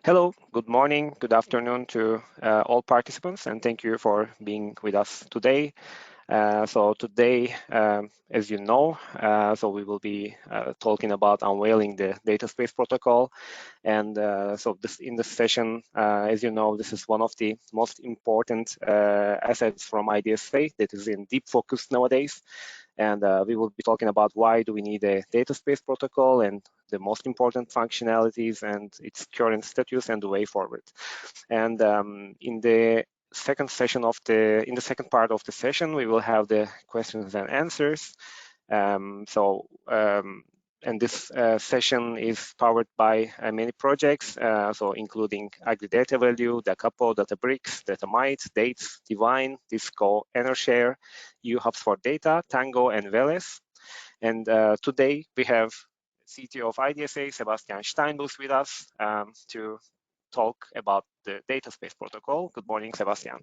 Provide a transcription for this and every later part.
Hello, good morning, good afternoon to all participants, and thank you for being with us today. So today, as you know, so we will be talking about unveiling the Dataspace Protocol. And so in this session, as you know, this is one of the most important assets from IDSA that is in deep focus nowadays. And we will be talking about why do we need a Dataspace Protocol and the most important functionalities and its current status and the way forward. And in the second part of the session, we will have the questions and answers. And this session is powered by many projects, so including AgriDataValue, DaCapa, DataBri-X, Datamite, Dates, Divine, Disco, Enershare, U-Hubs for Data, TANGO and VELES. And today we have CTO of IDSA, Sebastian Steinbuss, with us to talk about the Dataspace Protocol. Good morning, Sebastian.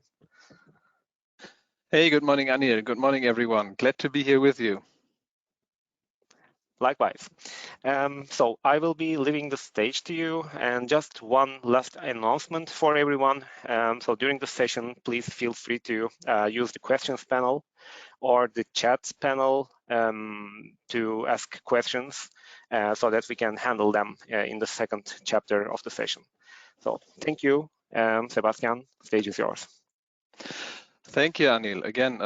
Hey, good morning, Anil. Good morning, everyone. Glad to be here with you. Likewise. So I will be leaving the stage to you, and just one last announcement for everyone. So during the session, please feel free to use the questions panel or the chat panel to ask questions so that we can handle them in the second chapter of the session. So thank you, Sebastian, stage is yours. Thank you, Anil. Again,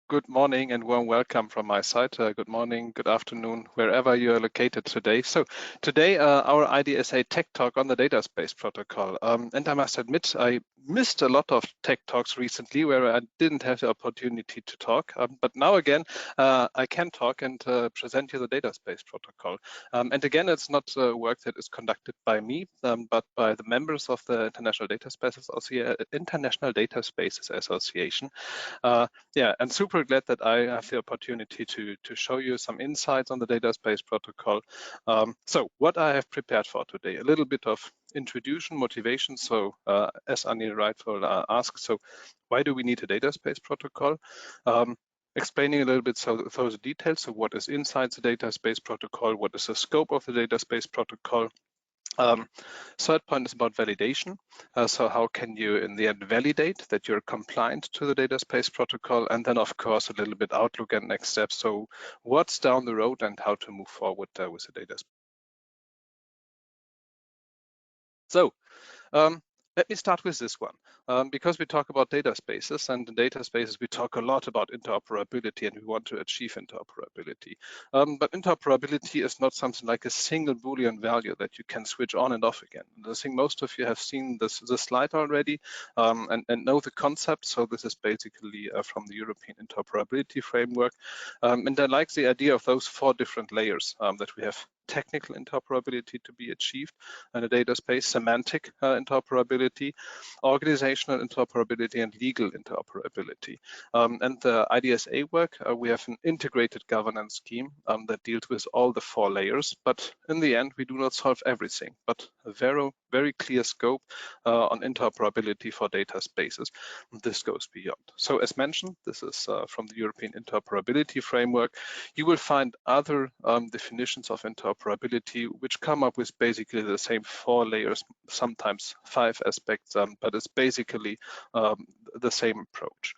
good morning and warm welcome from my side. Good morning, good afternoon, wherever you are located today. So today, our IDSA tech talk on the Dataspace Protocol. And I must admit, I missed a lot of tech talks recently where I didn't have the opportunity to talk. But now again, I can talk and present you the Dataspace Protocol. And again, it's not work that is conducted by me, but by the members of the International Dataspaces Association. Yeah, and super glad that I have the opportunity to show you some insights on the Dataspace Protocol. So what I have prepared for today, a little bit of introduction, motivation. So as Anil rightfully asked, so why do we need a Dataspace Protocol? Explaining a little bit those details. So what is inside the Dataspace Protocol? What is the scope of the Dataspace Protocol? Third point is about validation. So how can you in the end validate that you're compliant to the Dataspace Protocol? And then of course a little bit outlook and next steps. So what's down the road and how to move forward with the Dataspace. So let me start with this one, because we talk about dataspaces, and in dataspaces we talk a lot about interoperability, and we want to achieve interoperability. But interoperability is not something like a single Boolean value that you can switch on and off again. I think most of you have seen this slide already and know the concept. So this is basically from the European Interoperability Framework. And I like the idea of those 4 different layers that we have. Technical interoperability to be achieved in a dataspace, semantic interoperability, organizational interoperability, and legal interoperability. And the IDSA work, we have an integrated governance scheme that deals with all the 4 layers. But in the end, we do not solve everything, but a very clear scope on interoperability for dataspaces. This goes beyond. So as mentioned, this is from the European Interoperability Framework. You will find other definitions of interoperability which come up with basically the same 4 layers, sometimes 5 aspects, but it's basically the same approach.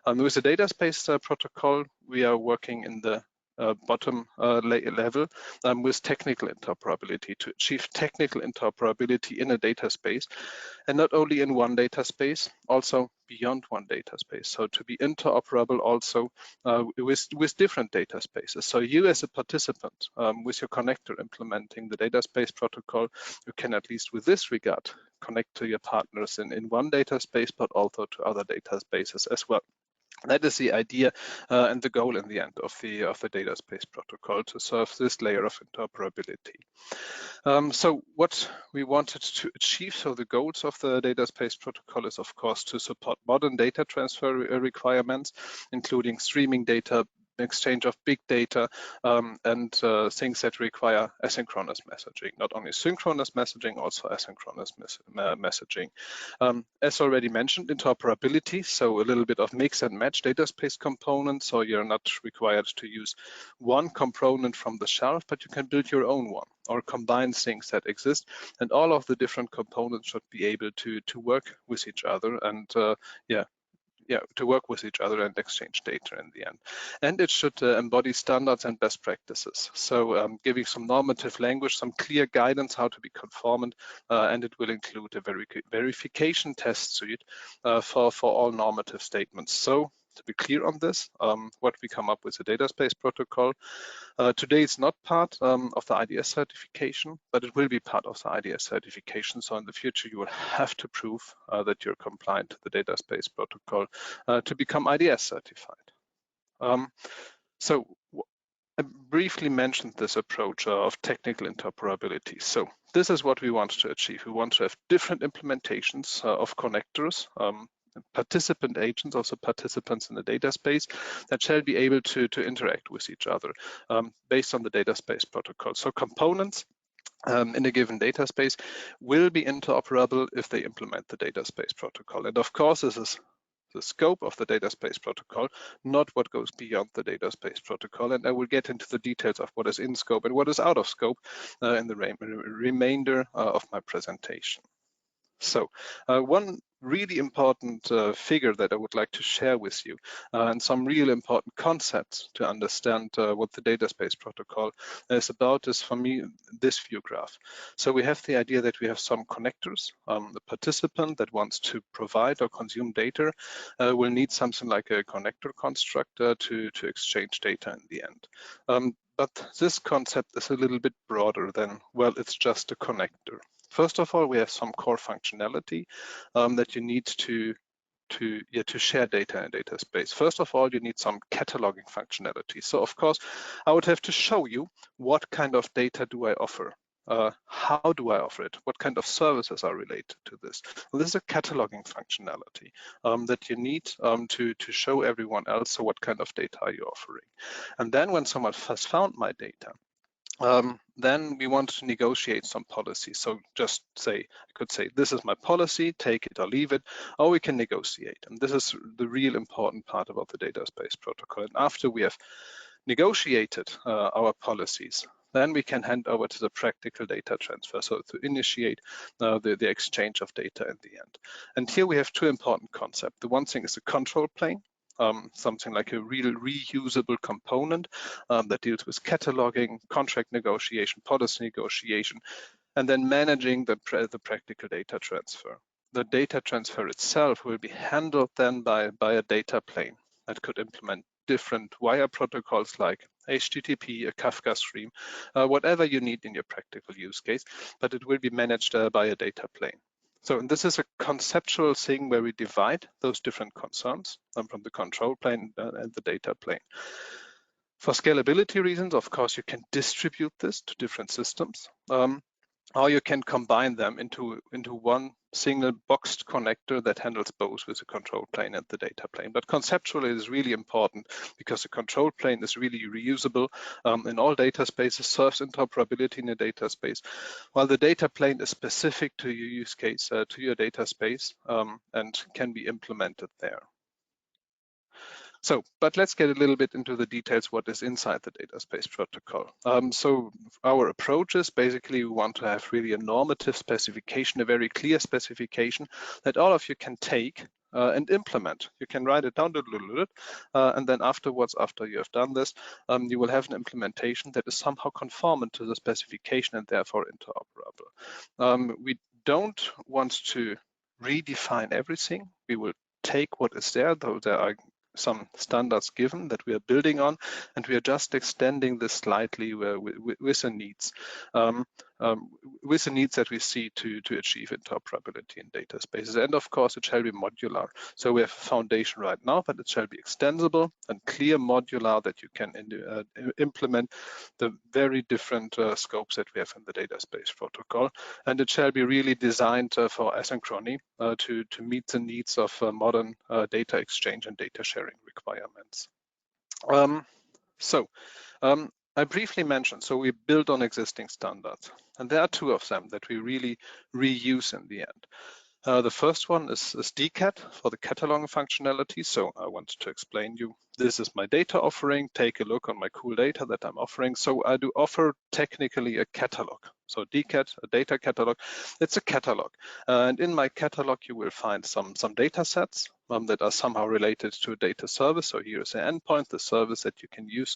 With the Dataspace Protocol, we are working in the bottom level with technical interoperability to achieve technical interoperability in a data space, and not only in one data space, also beyond one data space. So to be interoperable also with different data spaces. So you as a participant with your connector implementing the Dataspace Protocol, you can at least with this regard connect to your partners in one data space, but also to other data spaces as well. That is the idea and the goal in the end of the Dataspace Protocol, to serve this layer of interoperability. So what we wanted to achieve, so the goals of the Dataspace Protocol is of course to support modern data transfer requirements, including streaming data, exchange of big data, and things that require asynchronous messaging, not only synchronous messaging, also asynchronous messaging. As already mentioned, interoperability, so a little bit of mix and match dataspace components, so you're not required to use one component from the shelf, but you can build your own one. or combine things that exist, and all of the different components should be able to work with each other and to work with each other and exchange data in the end. And it should embody standards and best practices. So giving some normative language, some clear guidance how to be conformant, and it will include a verification test suite for all normative statements. So to be clear on this, what we come up with the Dataspace Protocol. Today it's not part of the IDS certification, but it will be part of the IDS certification. So in the future, you will have to prove that you're compliant to the Dataspace Protocol to become IDS certified. So I briefly mentioned this approach of technical interoperability. So this is what we want to achieve. We want to have different implementations of connectors, participant agents, also participants in the data space that shall be able to interact with each other based on the Dataspace Protocol. So components in a given data space will be interoperable if they implement the Dataspace Protocol. And of course, this is the scope of the Dataspace Protocol, not what goes beyond the Dataspace Protocol. And I will get into the details of what is in scope and what is out of scope in the remainder of my presentation. So one really important figure that I would like to share with you and some real important concepts to understand what the Dataspace Protocol is about is, for me, this view graph. So we have the idea that we have some connectors. The participant that wants to provide or consume data will need something like a connector construct to exchange data in the end. But this concept is a little bit broader than, well, it's just a connector. First of all, we have some core functionality that you need to share data in a data space. First of all, you need some cataloging functionality. So of course, I would have to show you what kind of data do I offer? How do I offer it? What kind of services are related to this? Well, this is a cataloging functionality that you need to show everyone else. So what kind of data are you offering? And then when someone has found my data, then we want to negotiate some policy. So just say, I could say, this is my policy, take it or leave it, or we can negotiate. And this is the real important part about the Dataspace Protocol. And after we have negotiated our policies, then we can hand over to the practical data transfer, so to initiate the exchange of data in the end. And here we have two important concepts. The one thing is the control plane, something like a real reusable component that deals with cataloging, contract negotiation, policy negotiation, and then managing the practical data transfer. The data transfer itself will be handled then by a data plane that could implement different wire protocols like HTTP, a Kafka stream, whatever you need in your practical use case, but it will be managed by a data plane. So this is a conceptual thing where we divide those different concerns from the control plane and the data plane. For scalability reasons, of course, you can distribute this to different systems, or you can combine them into one single boxed connector that handles both with the control plane and the data plane. But conceptually, it is really important because the control plane is really reusable in all data spaces, serves interoperability in a data space, while the data plane is specific to your use case, to your data space, and can be implemented there. So, but let's get a little bit into the details what is inside the Dataspace Protocol. So our approach is basically we want to have really a normative specification, a very clear specification that all of you can take and implement. You can write it down, and then afterwards, after you have done this, you will have an implementation that is somehow conformant to the specification and therefore interoperable. We don't want to redefine everything. We will take what is there, though there are some standards given that we are building on, and we are just extending this slightly with the needs. With the needs that we see to achieve interoperability in data spaces. And of course, it shall be modular. So we have a foundation right now, but it shall be extensible and clear modular that you can implement the very different scopes that we have in the Dataspace Protocol. And it shall be really designed for asynchrony to meet the needs of modern data exchange and data sharing requirements. I briefly mentioned, so we build on existing standards, and there are two of them that we really reuse in the end. The first one is DCAT for the cataloging functionality. So I want to explain you, this is my data offering. Take a look on my cool data that I'm offering. So I do offer technically a catalog. So DCAT, a data catalog, it's a catalog. And in my catalog, you will find some data sets that are somehow related to a data service. So here's an endpoint, the service that you can use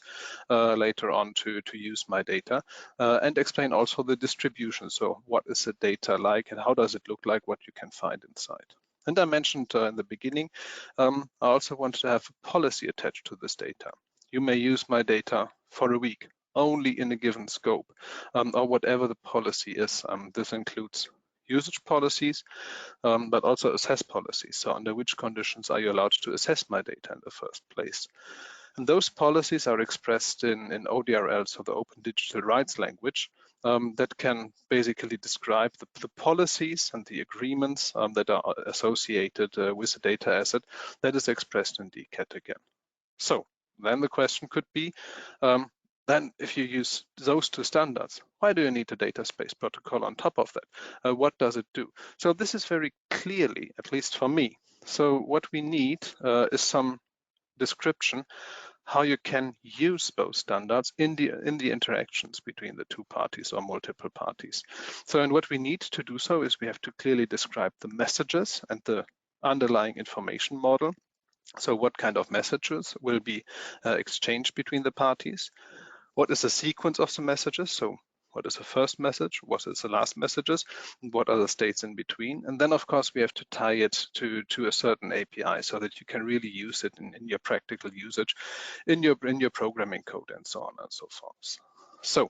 later on to use my data, and explain also the distribution. So what is the data like and how does it look like, what you can find inside. And I mentioned in the beginning, I also want to have a policy attached to this data. You may use my data for a week, only in a given scope, or whatever the policy is. This includes usage policies, but also assess policies. So under which conditions are you allowed to assess my data in the first place? And those policies are expressed in ODRL, so the Open Digital Rights language, that can basically describe the policies and the agreements that are associated with the data asset that is expressed in DCAT again. So then the question could be, then if you use those two standards, why do you need a Dataspace protocol on top of that? What does it do? So this is very clearly, at least for me. So what we need is some description how you can use both standards in the interactions between the two parties or multiple parties. So, and what we need to do so is we have to clearly describe the messages and the underlying information model. So what kind of messages will be exchanged between the parties? What is the sequence of the messages? So what is the first message? What is the last messages? And what are the states in between? And then, of course, we have to tie it to a certain API so that you can really use it in your practical usage, in your programming code, and so on and so forth. So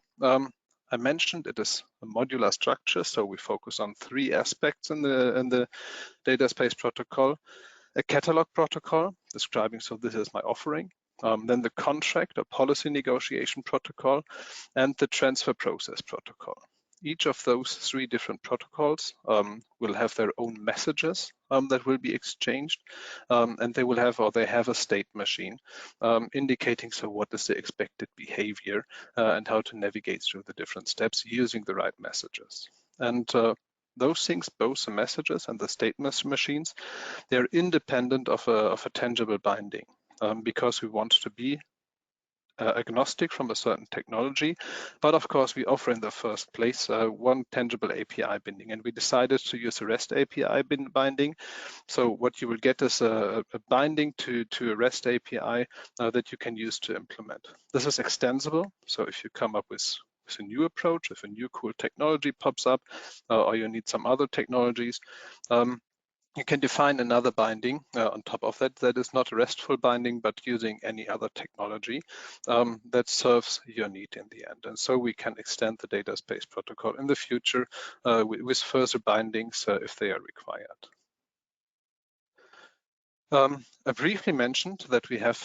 I mentioned it is a modular structure, so we focus on three aspects in the Dataspace protocol. A catalog protocol describing, so this is my offering. Then the contract or policy negotiation protocol, and the transfer process protocol. Each of those three different protocols will have their own messages that will be exchanged, and they will have, or they have a state machine indicating so what is the expected behavior and how to navigate through the different steps using the right messages. And those things, both the messages and the state machines, they're independent of a tangible binding. Because we want to be agnostic from a certain technology, but of course we offer in the first place one tangible API binding, and we decided to use a REST API binding. So what you will get is a binding to a REST API that you can use to implement. This is extensible, so if you come up with a new approach, if a new cool technology pops up, or you need some other technologies, you can define another binding on top of that is not a RESTful binding, but using any other technology that serves your need in the end. And so we can extend the Dataspace protocol in the future with further bindings if they are required. I briefly mentioned that we have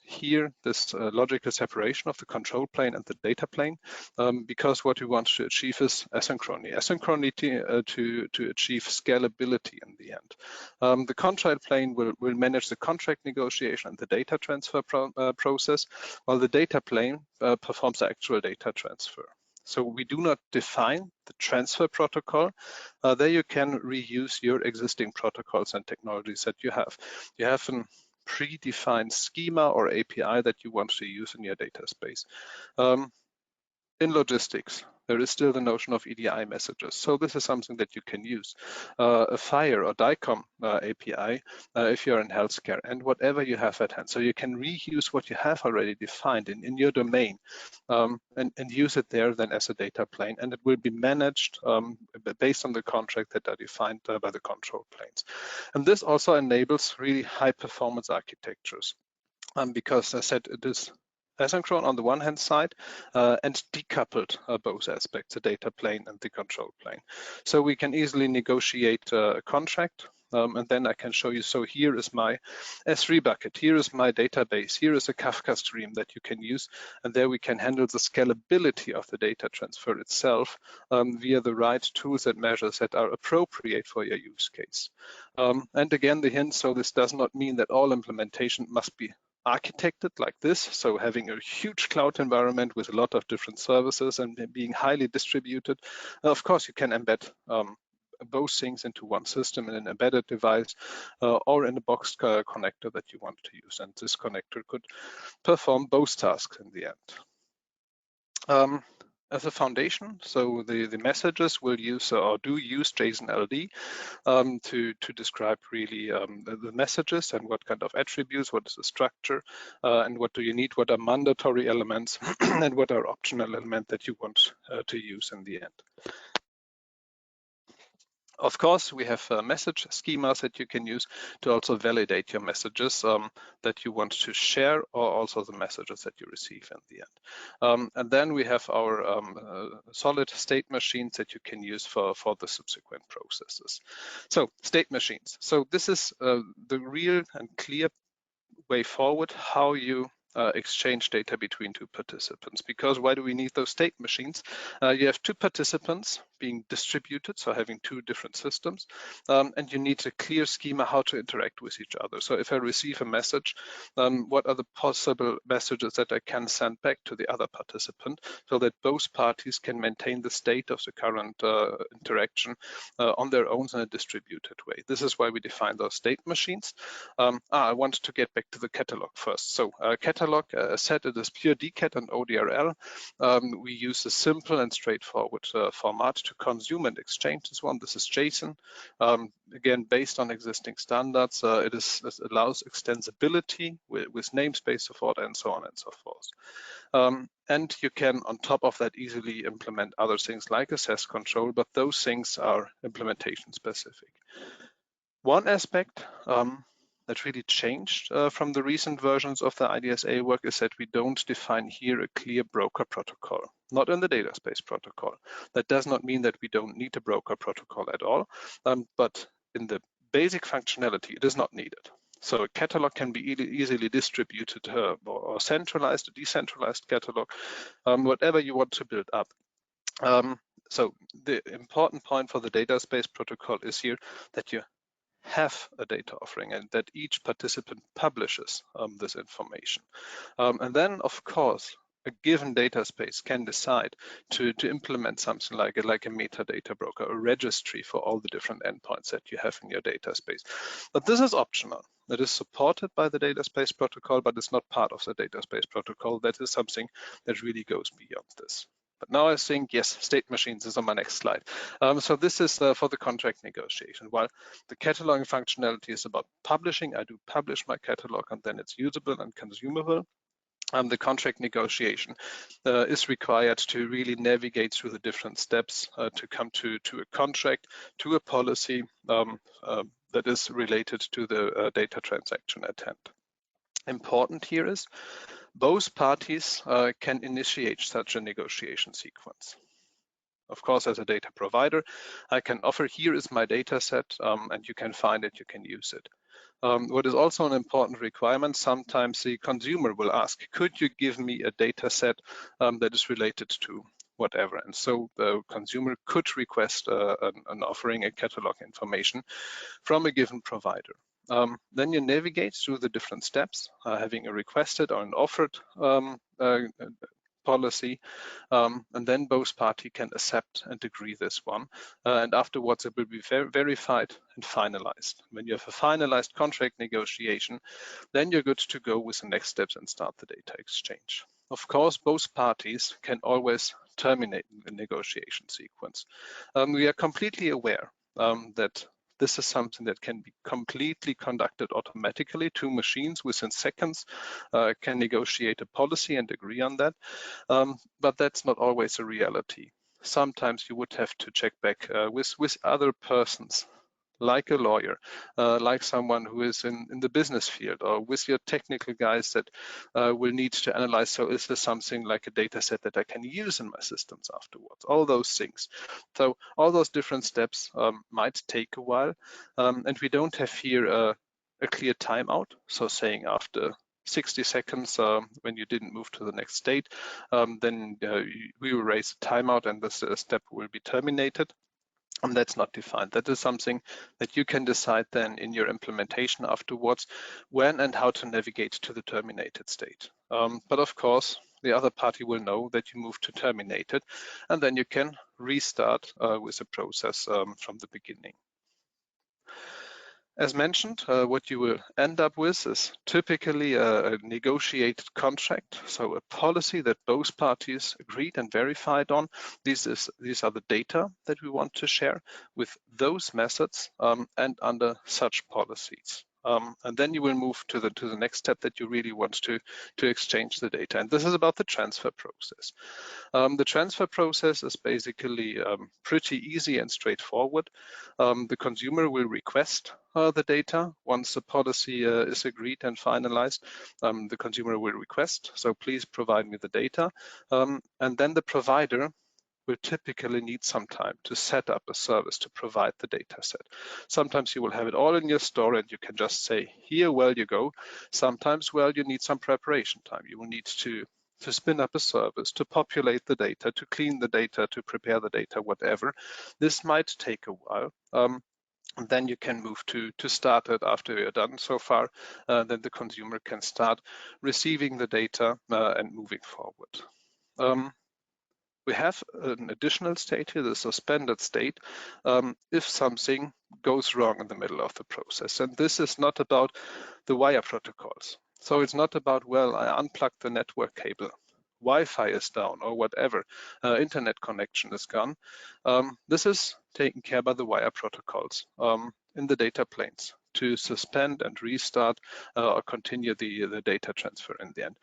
here this logical separation of the control plane and the data plane, because what we want to achieve is asynchrony to achieve scalability in the end. The control plane will manage the contract negotiation and the data transfer process, while the data plane performs the actual data transfer. So we do not define the transfer protocol. There you can reuse your existing protocols and technologies that you have. You have a predefined schema or API that you want to use in your data space. In logistics, there is still the notion of EDI messages. So this is something that you can use. A FHIR or DICOM API if you're in healthcare, and whatever you have at hand. So you can reuse what you have already defined in your domain and use it there then as a data plane, and it will be managed based on the contract that are defined by the control planes. And this also enables really high performance architectures because as I said, it is asynchronous on the one hand side and decoupled both aspects, the data plane and the control plane. So we can easily negotiate a contract and then I can show you, so here is my S3 bucket, here is my database, here is a Kafka stream that you can use, and there we can handle the scalability of the data transfer itself via the right tools and measures that are appropriate for your use case. And again, the hint, so this does not mean that all implementation must be architected like this, so having a huge cloud environment with a lot of different services and being highly distributed. Of course, you can embed both things into one system in an embedded device or in a box connector that you want to use. And this connector could perform both tasks in the end. As a foundation, so the messages will use or do use JSON-LD to describe really the messages and what kind of attributes, what is the structure, and what do you need, what are mandatory elements, and what are optional elements that you want to use in the end. Of course, we have message schemas that you can use to also validate your messages that you want to share, or also the messages that you receive in the end. And then we have our solid state machines that you can use for the subsequent processes. So state machines. So this is the real and clear way forward how you exchange data between two participants. Because why do we need those state machines? You have two participants being distributed, so having two different systems, and you need a clear schema how to interact with each other. So if I receive a message, what are the possible messages that I can send back to the other participant so that both parties can maintain the state of the current interaction on their own in a distributed way. This is why we define those state machines. I want to get back to the catalog first. So catalog, set it as pure DCAT and ODRL. We use a simple and straightforward format to consume and exchange this one. This is JSON. Again, based on existing standards, it allows extensibility with namespace support and so on and so forth. And you can, on top of that, easily implement other things like access control, but those things are implementation specific. One aspect that really changed from the recent versions of the IDSA work is that we don't define here a clear broker protocol, not in the Dataspace protocol. That does not mean that we don't need a broker protocol at all, but in the basic functionality, it is not needed. So a catalog can be easily distributed or centralized, a decentralized catalog, whatever you want to build up. So the important point for the Dataspace protocol is here that you have a data offering and that each participant publishes this information. And then, of course, a given data space can decide to implement something like a metadata broker, a registry for all the different endpoints that you have in your data space. But this is optional. That is supported by the Dataspace protocol, but it's not part of the Dataspace protocol. That is something that really goes beyond this. But now I think, yes, state machines is on my next slide. So this is for the contract negotiation. While the cataloging functionality is about publishing, I do publish my catalog and then it's usable and consumable. The contract negotiation is required to really navigate through the different steps to come to a contract, to a policy that is related to the data transaction at hand. Important here is both parties can initiate such a negotiation sequence. Of course, as a data provider, I can offer, here is my data set, and you can find it, you can use it. What is also an important requirement, sometimes the consumer will ask, could you give me a data set that is related to whatever? And so the consumer could request an offering, a catalog information from a given provider. Then you navigate through the different steps, having a requested or an offered policy, and then both parties can accept and agree this one. And afterwards, it will be verified and finalized. When you have a finalized contract negotiation, then you're good to go with the next steps and start the data exchange. Of course, both parties can always terminate the negotiation sequence. We are completely aware that this is something that can be completely conducted automatically. Two machines within seconds can negotiate a policy and agree on that, but that's not always a reality. Sometimes you would have to check back with other persons, like a lawyer, like someone who is in the business field, or with your technical guys that will need to analyze, so is this something like a data set that I can use in my systems afterwards? All those things. So all those different steps might take a while, and we don't have here a clear timeout. So saying after 60 seconds, when you didn't move to the next state, then we will raise a timeout and this step will be terminated. And that's not defined. That is something that you can decide then in your implementation afterwards, when and how to navigate to the terminated state. But of course, the other party will know that you moved to terminated, and then you can restart with the process from the beginning. As mentioned, what you will end up with is typically a negotiated contract, so a policy that both parties agreed and verified on. These are the data that we want to share with those methods and under such policies. And then you will move to the next step that you really want to exchange the data. And this is about the transfer process. The transfer process is basically pretty easy and straightforward. The consumer will request the data once the policy is agreed and finalized. The consumer will request, so please provide me the data. And then the provider will typically need some time to set up a service to provide the data set. Sometimes you will have it all in your store and you can just say, here, well, you go. Sometimes, well, you need some preparation time. You will need to spin up a service, to populate the data, to clean the data, to prepare the data, whatever. This might take a while. And then you can move to start it after you're done so far. Then the consumer can start receiving the data and moving forward. We have an additional state here, the suspended state, if something goes wrong in the middle of the process. And this is not about the wire protocols. So it's not about, well, I unplugged the network cable, Wi-Fi is down or whatever, internet connection is gone. This is taken care by the wire protocols in the data planes to suspend and restart or continue the data transfer in the end.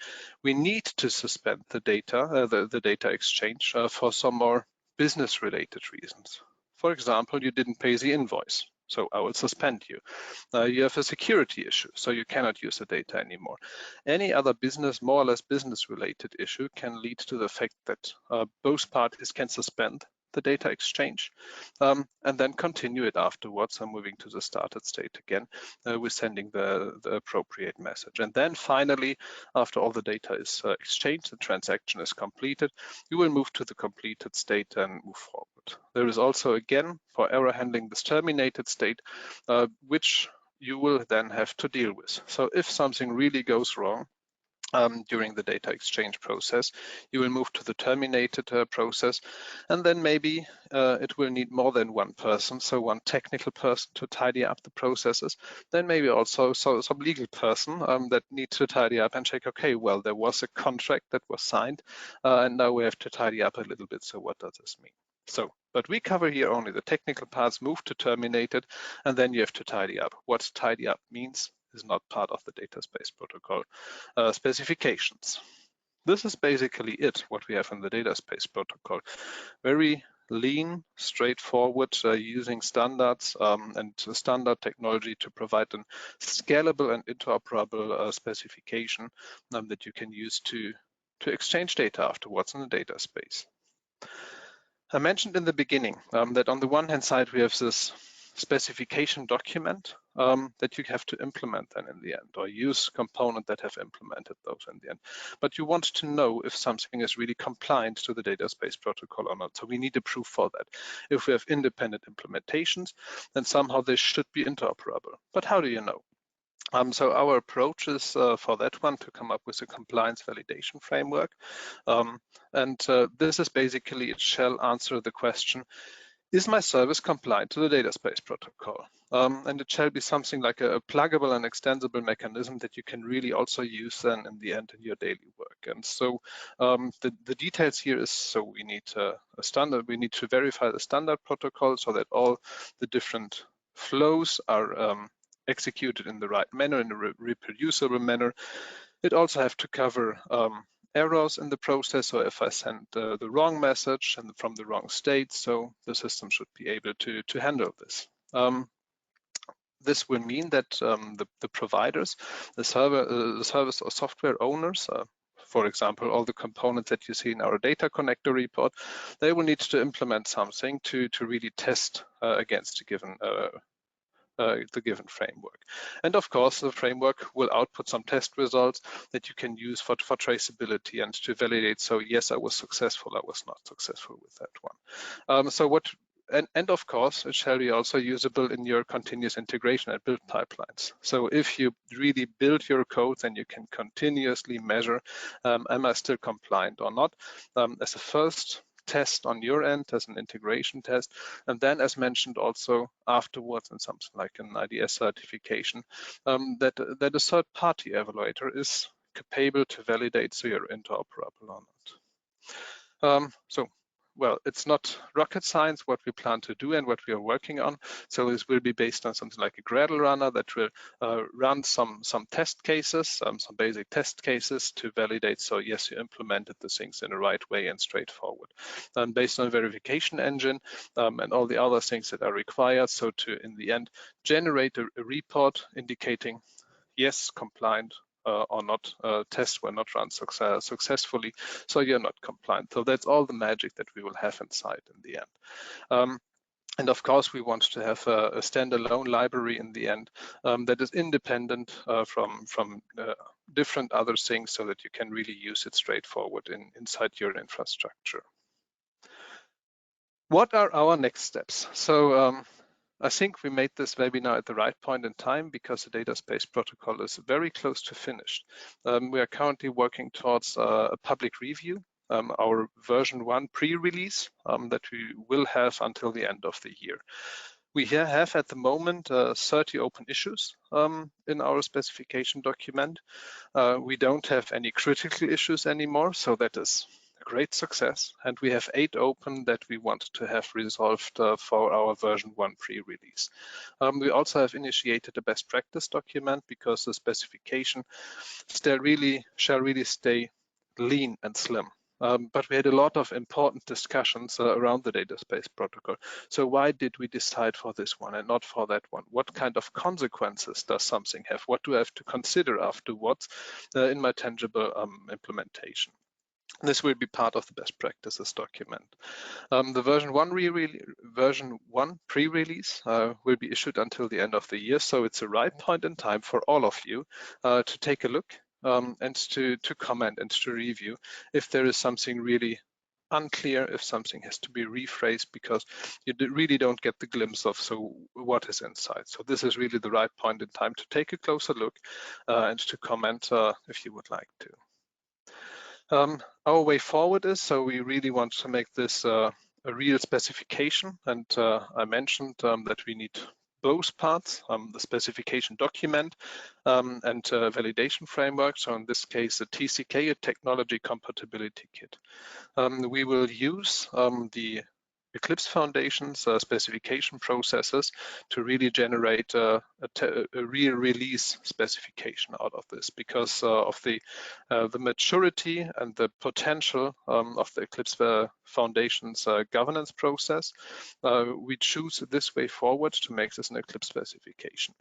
We need to suspend the data, the data exchange for some more business-related reasons. For example, you didn't pay the invoice, so I will suspend you. You have a security issue, so you cannot use the data anymore. Any other business, more or less business-related issue can lead to the fact that both parties can suspend the data exchange and then continue it afterwards. I'm moving to the started state again with sending the appropriate message. And then finally, after all the data is exchanged, the transaction is completed, you will move to the completed state and move forward. There is also, again, for error handling, this terminated state, which you will then have to deal with. So if something really goes wrong, during the data exchange process, you will move to the terminated process, and then maybe it will need more than one person, so one technical person to tidy up the processes, then maybe also some legal person that needs to tidy up and check, okay, well, there was a contract that was signed, and now we have to tidy up a little bit, so what does this mean? So, but we cover here only the technical parts, move to terminated, and then you have to tidy up. What tidy up means is not part of the Dataspace Protocol specifications. This is basically it, what we have in the Dataspace Protocol. Very lean, straightforward, using standards and standard technology to provide a scalable and interoperable specification that you can use to exchange data afterwards in the data space. I mentioned in the beginning that on the one hand side, we have this specification document that you have to implement then in the end, or use components that have implemented those in the end. But you want to know if something is really compliant to the Dataspace Protocol or not. So we need a proof for that. If we have independent implementations, then somehow they should be interoperable. But how do you know? So our approach is for that one to come up with a compliance validation framework. This is basically, it shall answer the question, is my service compliant to the Dataspace Protocol? And it shall be something like a pluggable and extensible mechanism that you can really also use then in the end in your daily work. And so the details here is, so we need a standard, we need to verify the standard protocol so that all the different flows are executed in the right manner, in a reproducible manner. It also have to cover errors in the process, so if I send the wrong message and from the wrong state, so the system should be able to handle this. This will mean that the providers, the service or software owners, for example, all the components that you see in our data connector report, they will need to implement something to really test against a given the given framework. And of course, the framework will output some test results that you can use for traceability and to validate. So yes, I was successful, I was not successful with that one. So what and of course, it shall be also usable in your continuous integration and build pipelines. So if you really build your codes and you can continuously measure, am I still compliant or not, as a first test on your end, as an integration test, and then as mentioned also afterwards in something like an IDS certification, that a third-party evaluator is capable to validate so you're interoperable or not. Well, it's not rocket science what we plan to do and what we are working on. So this will be based on something like a Gradle runner that will run some test cases, some basic test cases to validate. So yes, you implemented the things in the right way and straightforward. And based on a verification engine and all the other things that are required. So to, in the end, generate a report indicating yes, compliant, or not, tests were not run successfully, so you're not compliant. So that's all the magic that we will have inside in the end. And of course, we want to have a standalone library in the end that is independent from different other things so that you can really use it straightforward inside your infrastructure. What are our next steps? So I think we made this webinar at the right point in time because the Dataspace Protocol is very close to finished. We are currently working towards a public review, our version 1 pre-release that we will have until the end of the year. We have at the moment 30 open issues in our specification document. We don't have any critical issues anymore, so that is great success, and we have 8 open that we want to have resolved for our version 1 pre-release. We also have initiated a best practice document because the specification shall really stay lean and slim. But we had a lot of important discussions around the Dataspace Protocol. So why did we decide for this one and not for that one? What kind of consequences does something have? What do I have to consider afterwards in my tangible implementation? This will be part of the best practices document. The version 1 pre-release will be issued until the end of the year, so it's a right point in time for all of you to take a look and to comment and to review if there is something really unclear, if something has to be rephrased, because you really don't get the glimpse of what is inside. So this is really the right point in time to take a closer look and to comment if you would like to. Our way forward is, so we really want to make this a real specification, and I mentioned that we need both parts, the specification document and validation framework. So in this case, a TCK, a technology compatibility kit. We will use the Eclipse Foundation's specification processes to really generate a real release specification out of this, because of the maturity and the potential of the Eclipse Foundation's governance process. We choose this way forward to make this an Eclipse specification.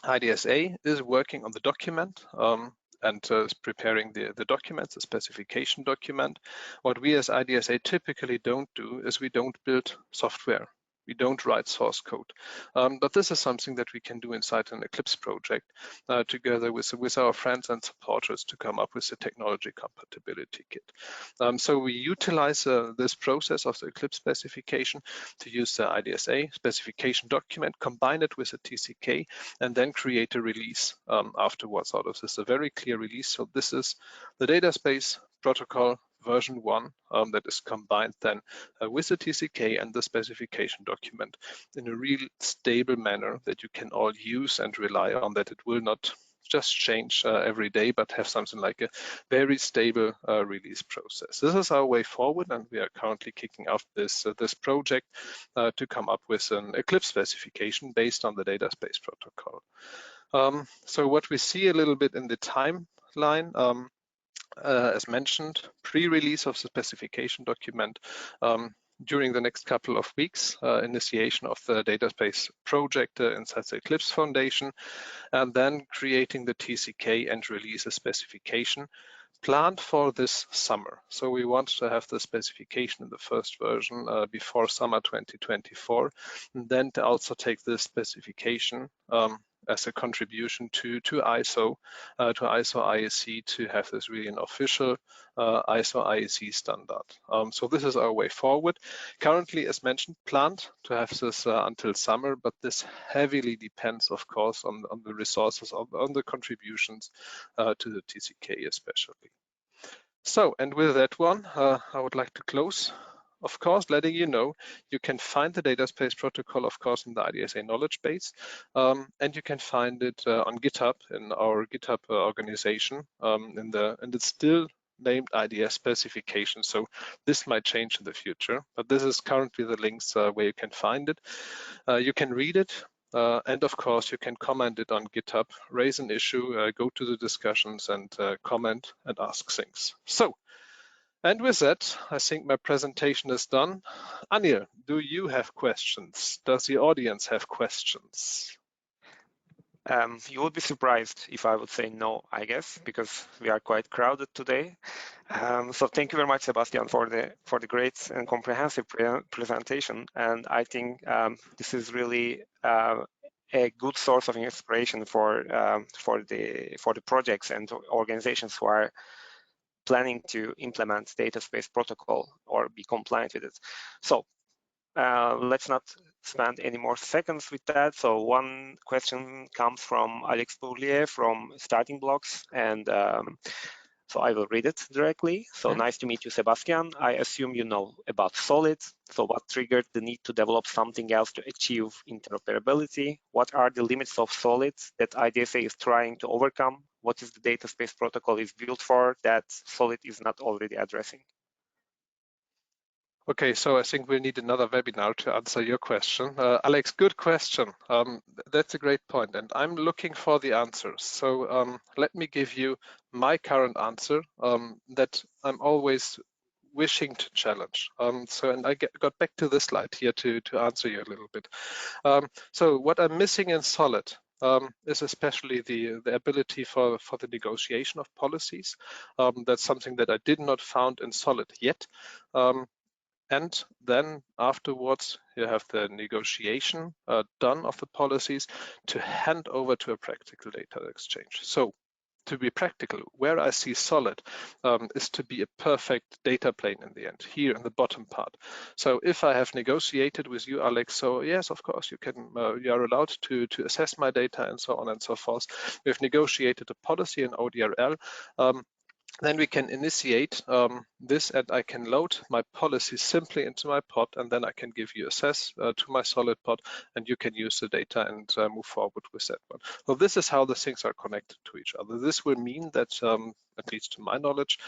IDSA is working on the document and is preparing the documents, the specification document. What we as IDSA typically don't do is we don't build software. We don't write source code, but this is something that we can do inside an Eclipse project together with our friends and supporters to come up with a technology compatibility kit. So we utilize this process of the Eclipse specification to use the IDSA specification document, combine it with a TCK, and then create a release afterwards out of this, a very clear release. So this is the Dataspace Protocol version 1 that is combined then with the TCK and the specification document in a real stable manner that you can all use and rely on, that it will not just change every day, but have something like a very stable release process. This is our way forward, and we are currently kicking off this project to come up with an Eclipse specification based on the Dataspace Protocol. So what we see a little bit in the timeline, as mentioned, pre-release of the specification document during the next couple of weeks, initiation of the Dataspace project inside the Eclipse Foundation, and then creating the TCK and release a specification planned for this summer. So we want to have the specification in the first version before summer 2024, and then to also take this specification as a contribution to ISO, to ISO IEC, to have this really an official ISO IEC standard. So this is our way forward. Currently, as mentioned, planned to have this until summer, but this heavily depends, of course, on the resources, on the contributions to the TCK especially. So, and with that one, I would like to close. Of course, letting you know, you can find the Dataspace Protocol, of course, in the IDSA knowledge base, and you can find it on GitHub in our GitHub organization, and it's still named IDS specification. So this might change in the future, but this is currently the links where you can find it. You can read it. And of course, you can comment it on GitHub, raise an issue, go to the discussions and comment and ask things. So, and with that, I think my presentation is done. Anil, do you have questions? Does the audience have questions? You would be surprised if I would say no, I guess, because we are quite crowded today. So thank you very much, Sebastian, for the great and comprehensive presentation. And I think this is really a good source of inspiration for the projects and organizations who are planning to implement Dataspace Protocol or be compliant with it. So let's not spend any more seconds with that. So one question comes from Alex Bourlier from Starting Blocks, and so I will read it directly. So nice to meet you, Sebastian. I assume you know about Solid. So what triggered the need to develop something else to achieve interoperability? What are the limits of Solid that IDSA is trying to overcome? What is the Dataspace Protocol is built for that Solid is not already addressing? Okay, so I think we'll need another webinar to answer your question. Alex, good question. That's a great point, and I'm looking for the answers. So let me give you my current answer that I'm always wishing to challenge. And I got back to this slide here to answer you a little bit. So what I'm missing in Solid is especially the ability for the negotiation of policies. That's something that I did not found in Solid yet. And then afterwards, you have the negotiation done of the policies to hand over to a practical data exchange. So to be practical, where I see Solid is to be a perfect data plane in the end, here in the bottom part. So if I have negotiated with you, Alex, so yes, of course, you are allowed to assess my data and so on and so forth. We've negotiated a policy in ODRL. Then we can initiate this, and I can load my policy simply into my pod, and then I can give you access to my Solid pod, and you can use the data and move forward with that one. So this is how the things are connected to each other. This will mean that, at least to my knowledge,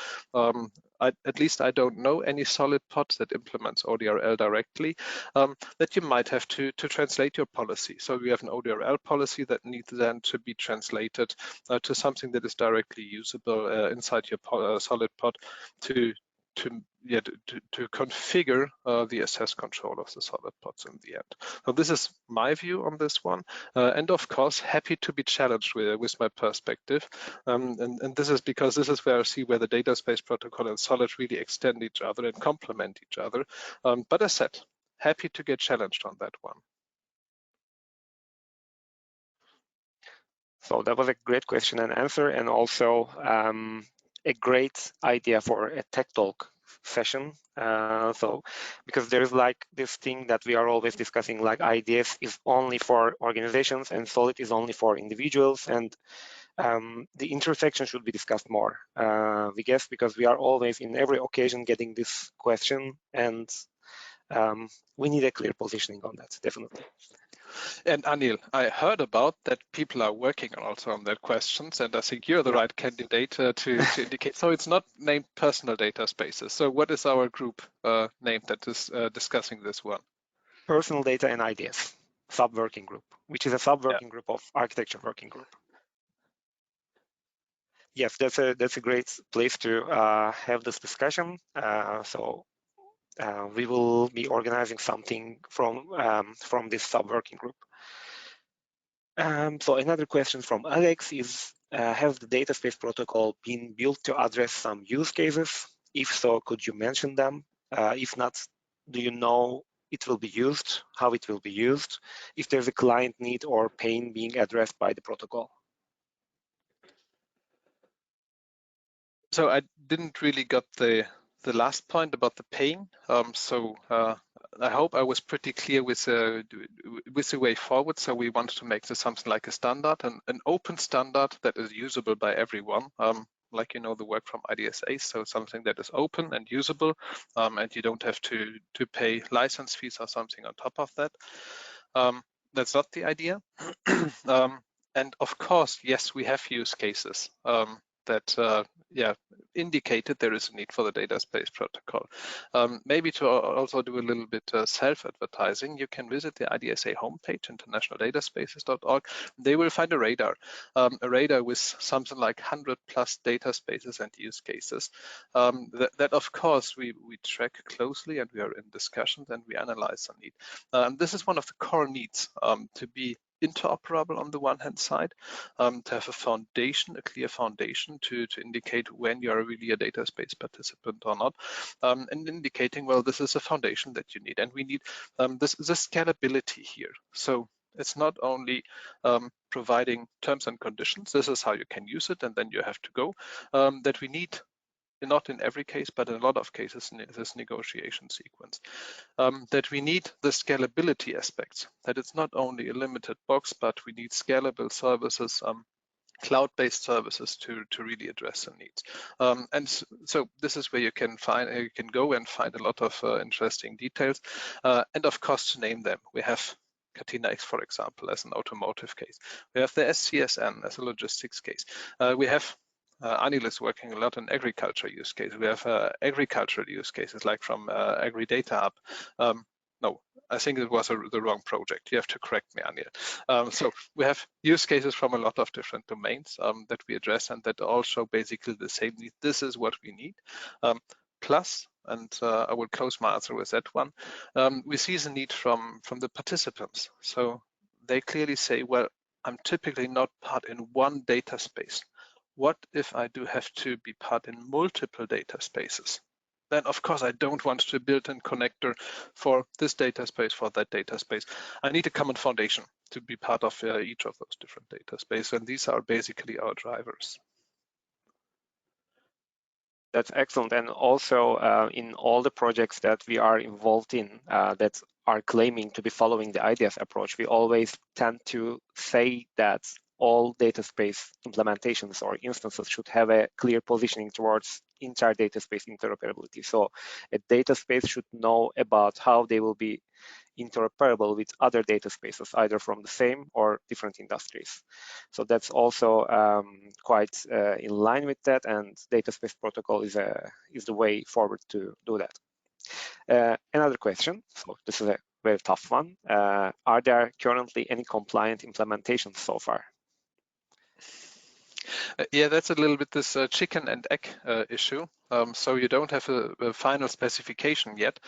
at least I don't know any Solid pod that implements ODRL directly, that you might have to translate your policy. So we have an ODRL policy that needs then to be translated to something that is directly usable inside your Solid pod to configure the access control of the Solid pods in the end. So this is my view on this one, and of course happy to be challenged with my perspective, and this is because this is where I see where the Dataspace Protocol and Solid really extend each other and complement each other, but as said, happy to get challenged on that one. So that was a great question and answer, and also a great idea for a tech talk session. So because there's like this thing that we are always discussing, like IDS is only for organizations and Solid is only for individuals, and the intersection should be discussed more, we guess, because we are always in every occasion getting this question, and we need a clear positioning on that, definitely. And Anil, I heard about that people are working also on that questions, and I think you're the right candidate to indicate. So it's not named personal data spaces. So what is our group name that is discussing this one? Personal data and IDS sub-working group, which is a sub-working group of architecture working group. Yes, that's a great place to have this discussion. So we will be organizing something from this sub-working group. So another question from Alex is, has the Dataspace Protocol been built to address some use cases? If so, could you mention them? If not, do you know it will be used, how it will be used, if there's a client need or pain being addressed by the protocol. So I didn't really got the last point about the pain. I hope I was pretty clear with the way forward. So we want to make this something like a standard, an open standard that is usable by everyone. Like, you know, the work from IDSA, so something that is open and usable, and you don't have to pay license fees or something on top of that. That's not the idea. And of course, yes, we have use cases that indicated there is a need for the Dataspace protocol. Maybe to also do a little bit self-advertising, you can visit the IDSA homepage, internationaldataSpaces.org. They will find a radar with something like 100+ data spaces and use cases that of course we track closely, and we are in discussions and we analyze the need. This is one of the core needs, to be interoperable on the one hand side, to have a foundation, a clear foundation to indicate when you are really a data space participant or not, and indicating, well, this is a foundation that you need, and we need this scalability here. So it's not only providing terms and conditions, this is how you can use it, and then you have to go, that we need, not in every case, but in a lot of cases, in this negotiation sequence, that we need the scalability aspects, that it's not only a limited box, but we need scalable services, cloud-based services to really address the needs. And so this is where you can go and find a lot of interesting details. And of course, to name them, we have Catena-X, for example, as an automotive case. We have the SCSN as a logistics case. We have Anil is working a lot on agriculture use cases. We have agricultural use cases like from AgriDataValue. No, I think it was the wrong project. You have to correct me, Anil. So we have use cases from a lot of different domains that we address, and that all show basically the same need. This is what we need. Plus, and I will close my answer with that one, we see the need from the participants. So they clearly say, well, I'm typically not part in one data space. What if I do have to be part in multiple data spaces? Then of course I don't want to build a connector for this data space, for that data space. I need a common foundation to be part of each of those different data spaces, and these are basically our drivers. That's excellent. And also in all the projects that we are involved in that are claiming to be following the IDS approach, we always tend to say that all data space implementations or instances should have a clear positioning towards entire data space interoperability. So a data space should know about how they will be interoperable with other data spaces, either from the same or different industries. So that's also quite in line with that, and Dataspace Protocol is the way forward to do that. Another question, so this is a very tough one. Are there currently any compliant implementations so far? Yeah, that's a little bit this chicken and egg issue. So you don't have a final specification yet,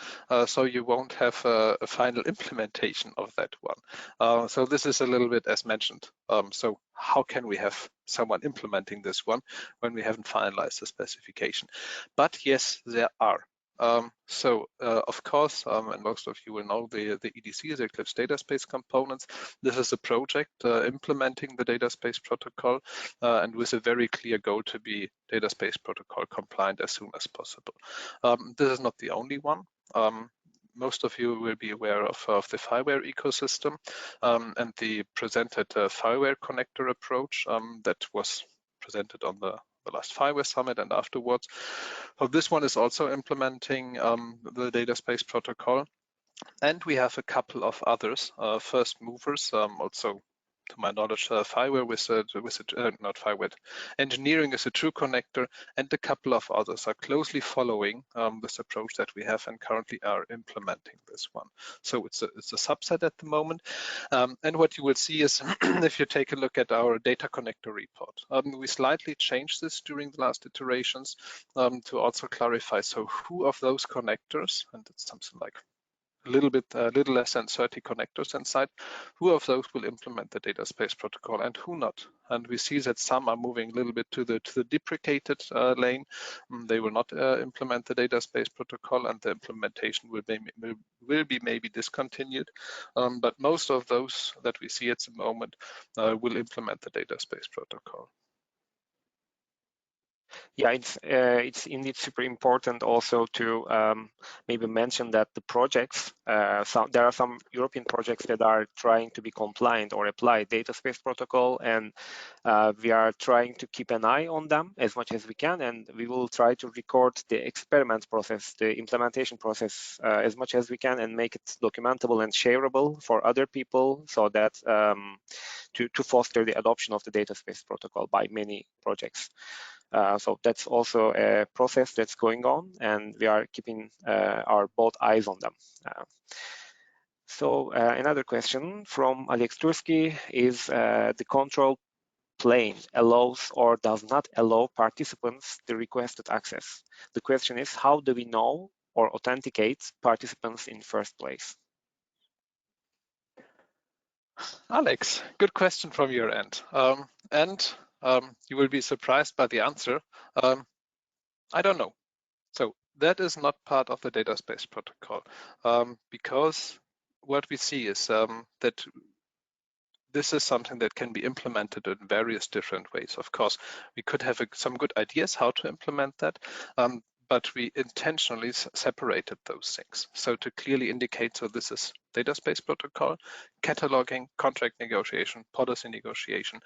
so you won't have a final implementation of that one. So this is a little bit as mentioned. So how can we have someone implementing this one when we haven't finalized the specification? But yes, there are. Of course, and most of you will know the EDC, the Eclipse Dataspace Components. This is a project implementing the Dataspace Protocol and with a very clear goal to be Dataspace Protocol compliant as soon as possible. This is not the only one. Most of you will be aware of the FileWare ecosystem and the presented FileWare connector approach that was presented on the last FileWare Summit and afterwards. So this one is also implementing the Dataspace Protocol. And we have a couple of others, first movers, also to my knowledge, FileWare not FileWare, Engineering is a true connector, and a couple of others are closely following this approach that we have and currently are implementing this one. So it's a subset at the moment. And what you will see is, if you take a look at our data connector report, we slightly changed this during the last iterations to also clarify, so who of those connectors, and it's something like a little less than 30 connectors inside. Who of those will implement the Dataspace protocol and who not? And we see that some are moving a little bit to the deprecated lane. They will not implement the Dataspace protocol, and the implementation will be maybe discontinued. But most of those that we see at the moment will implement the Dataspace protocol. Yeah, it's indeed super important also to maybe mention that the projects, there are some European projects that are trying to be compliant or apply Dataspace protocol, and we are trying to keep an eye on them as much as we can, and we will try to record the experiment process, the implementation process as much as we can, and make it documentable and shareable for other people, so that to foster the adoption of the Dataspace protocol by many projects. So that's also a process that's going on, and we are keeping our both eyes on them. So another question from Alex Tursky is the control plane allows or does not allow participants the requested access. The question is, how do we know or authenticate participants in the first place? Alex, good question from your end. You will be surprised by the answer. I don't know. So that is not part of the Dataspace protocol, because what we see is that this is something that can be implemented in various different ways. Of course, we could have some good ideas how to implement that, but we intentionally separated those things. So to clearly indicate, so this is Dataspace protocol, cataloging, contract negotiation, policy negotiation,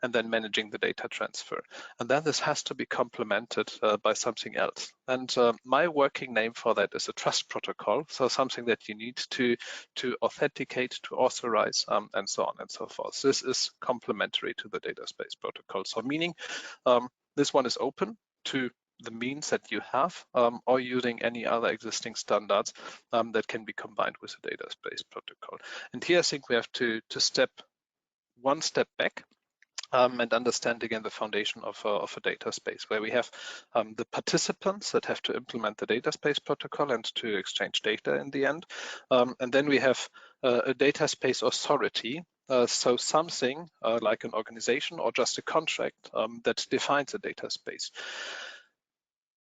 and then managing the data transfer. And then this has to be complemented by something else. And my working name for that is a trust protocol. So something that you need to authenticate, to authorize, and so on and so forth. This is complementary to the Dataspace protocol. So meaning this one is open to the means that you have, or using any other existing standards that can be combined with the Dataspace protocol. And here I think we have to step one step back and understand again the foundation of a data space, where we have the participants that have to implement the Dataspace protocol and to exchange data in the end. And then we have a data space authority, so something like an organization or just a contract that defines a data space.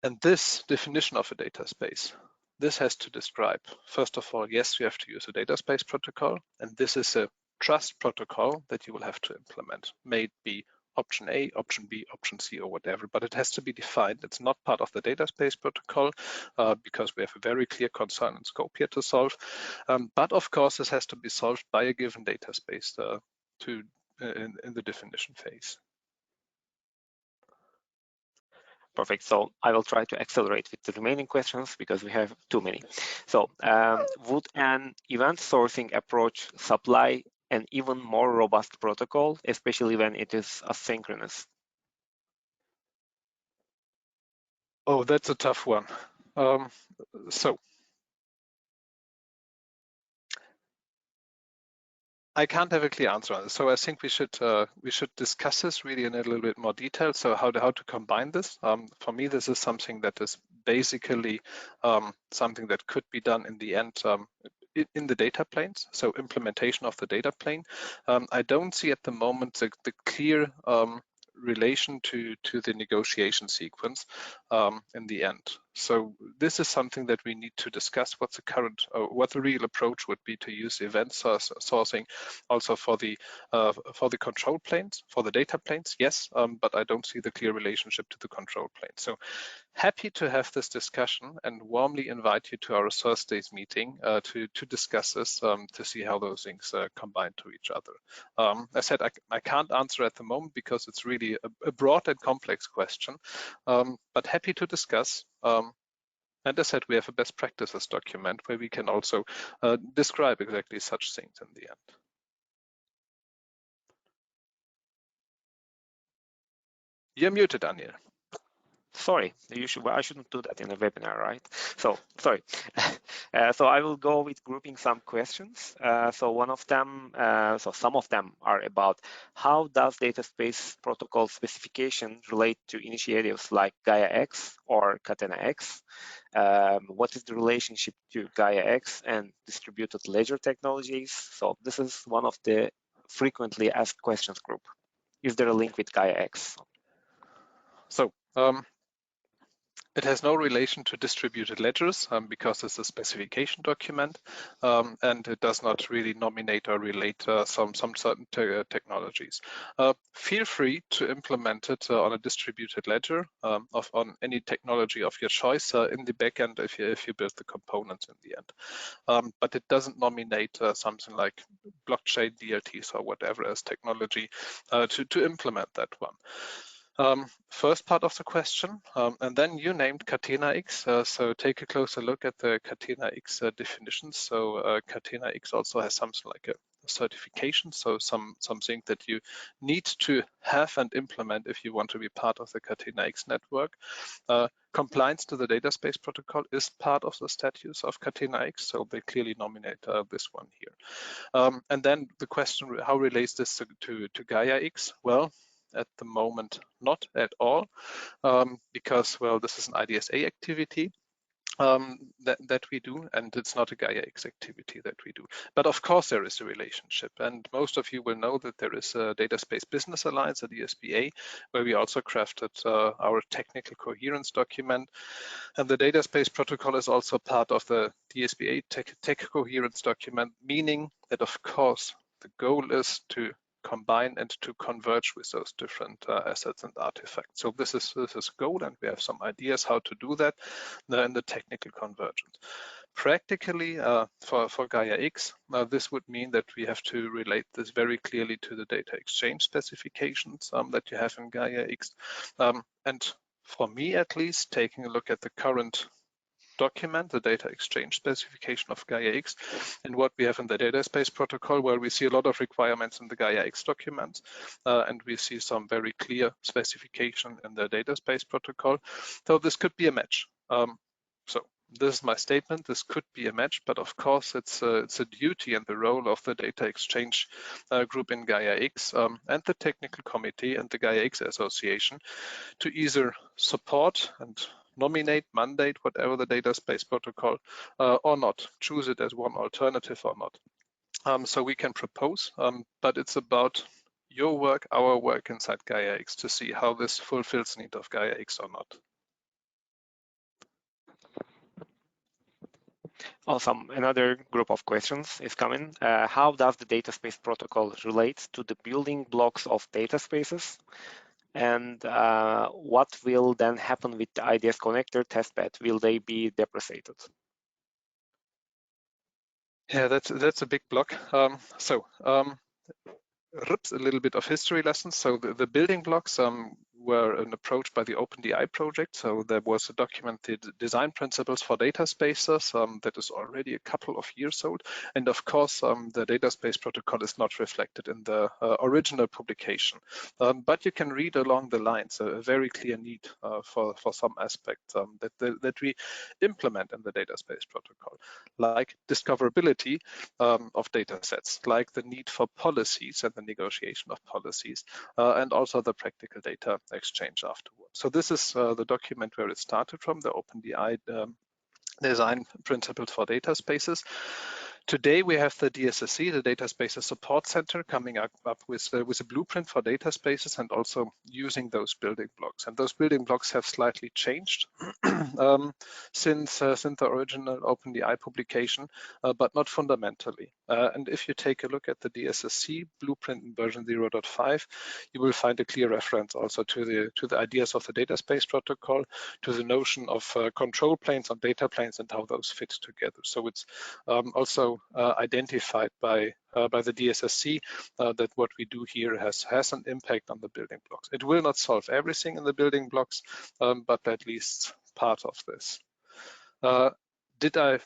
And this definition of a data space, this has to describe, first of all, yes, you have to use a Dataspace protocol, and this is a trust protocol that you will have to implement. May it be option A, option B, option C, or whatever, but it has to be defined. It's not part of the Dataspace protocol because we have a very clear concern and scope here to solve. But of course, this has to be solved by a given data space in the definition phase. Perfect. So I will try to accelerate with the remaining questions because we have too many. So would an event sourcing approach supply an even more robust protocol, especially when it is asynchronous? Oh, that's a tough one. So I can't have a clear answer on this. So I think we should discuss this really in a little bit more detail. So how to combine this? For me, this is something that is basically something that could be done in the end in the data planes. So implementation of the data plane. I don't see at the moment the clear relation to the negotiation sequence in the end. So this is something that we need to discuss. What the real approach would be to use event sourcing also for the control planes, for the data planes, yes, but I don't see the clear relationship to the control plane. So happy to have this discussion and warmly invite you to our Thursday's meeting to discuss this, to see how those things combine to each other. I said I can't answer at the moment because it's really a broad and complex question, but happy to discuss. And as I said, we have a best practices document where we can also describe exactly such things in the end. You're muted, Anil. Sorry, well, I shouldn't do that in a webinar, right? So sorry. So I will go with grouping some questions. So one of them, so some of them are about how does Dataspace Protocol specification relate to initiatives like Gaia-X or Catena-X? What is the relationship to Gaia-X and distributed ledger technologies? So this is one of the frequently asked questions group. Is there a link with Gaia-X? So it has no relation to distributed ledgers because it's a specification document, and it does not really nominate or relate some certain technologies. Feel free to implement it on a distributed ledger on any technology of your choice in the backend if you build the components in the end. But it doesn't nominate something like blockchain DLTs or whatever as technology to implement that one. First part of the question, and then you named Catena-X, so take a closer look at the Catena-X definitions. So Catena-X also has something like a certification, so something that you need to have and implement if you want to be part of the Catena-X network. Compliance to the Dataspace Protocol is part of the status of Catena-X, so they clearly nominate this one here. And then the question, how relates this to Gaia-X? Well, at the moment, not at all, because, well, this is an IDSA activity that we do, and it's not a Gaia-X activity that we do. But of course, there is a relationship, and most of you will know that there is a Dataspace Business Alliance, a DSBA, where we also crafted our technical coherence document, and the Dataspace Protocol is also part of the DSBA tech coherence document, meaning that, of course, the goal is to combine and to converge with those different assets and artifacts. So this is a goal, and we have some ideas how to do that in the technical convergence. Practically, for Gaia-X, this would mean that we have to relate this very clearly to the data exchange specifications that you have in Gaia-X. And for me, at least, taking a look at the current document, the data exchange specification of Gaia-X, and what we have in the Dataspace Protocol, where we see a lot of requirements in the Gaia-X document, and we see some very clear specification in the Dataspace Protocol. So this could be a match. So this is my statement. This could be a match, but of course it's a duty and the role of the data exchange group in Gaia-X and the technical committee and the Gaia-X association to either support and nominate, mandate, whatever the Dataspace Protocol or not, choose it as one alternative or not. So we can propose, but it's about your work, our work inside Gaia-X to see how this fulfills the need of Gaia-X or not. Awesome. Another group of questions is coming. How does the Dataspace Protocol relate to the building blocks of dataspaces? And what will then happen with the IDS connector testbed? Will they be deprecated? Yeah, that's a big block. A little bit of history lessons. So the building blocks were an approach by the OpenDI project. So there was a documented design principles for dataspaces that is already a couple of years old. And of course, the Dataspace Protocol is not reflected in the original publication. But you can read along the lines a very clear need for some aspects that we implement in the Dataspace Protocol, like discoverability of data sets, like the need for policies and the negotiation of policies, and also the practical data exchange afterwards. So this is the document where it started from, the OpenDI design principles for data spaces. Today we have the DSSC, the Data Spaces Support Center, coming up with a blueprint for data spaces and also using those building blocks. And those building blocks have slightly changed since the original OpenDI publication, but not fundamentally. And if you take a look at the DSSC blueprint in version 0.5, you will find a clear reference also to the ideas of the Dataspace Protocol, to the notion of control planes and data planes and how those fit together. So it's also identified by the DSSC that what we do here has an impact on the building blocks. It will not solve everything in the building blocks, but at least part of this. Did I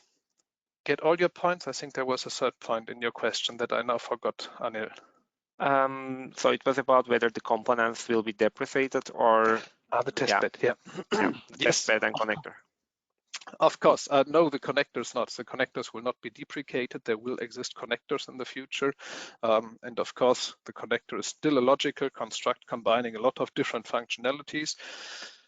get all your points? I think there was a third point in your question that I now forgot, Anil. So it was about whether the components will be deprecated or The testbed, yeah. Yeah, Yes. testbed and connector. Of course, no, the connectors not. The connectors will not be deprecated. There will exist connectors in the future. And of course, the connector is still a logical construct combining a lot of different functionalities.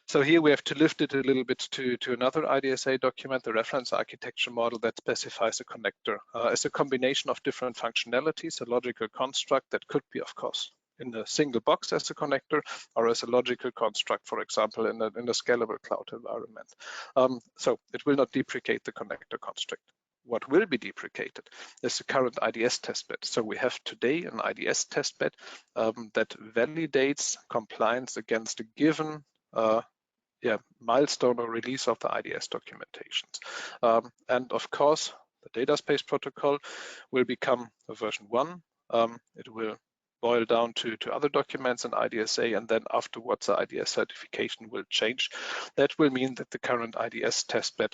So here we have to lift it a little bit to another IDSA document, the reference architecture model that specifies a connector as a combination of different functionalities, a logical construct that could be, of course, in a single box as a connector or as a logical construct, for example, in a scalable cloud environment. So it will not deprecate the connector construct. What will be deprecated is the current IDS testbed. So we have today an IDS testbed that validates compliance against a given milestone or release of the IDS documentations. And of course, the Dataspace Protocol will become a version 1. It will boil down to other documents in IDSA, and then afterwards the IDS certification will change. That will mean that the current IDS testbed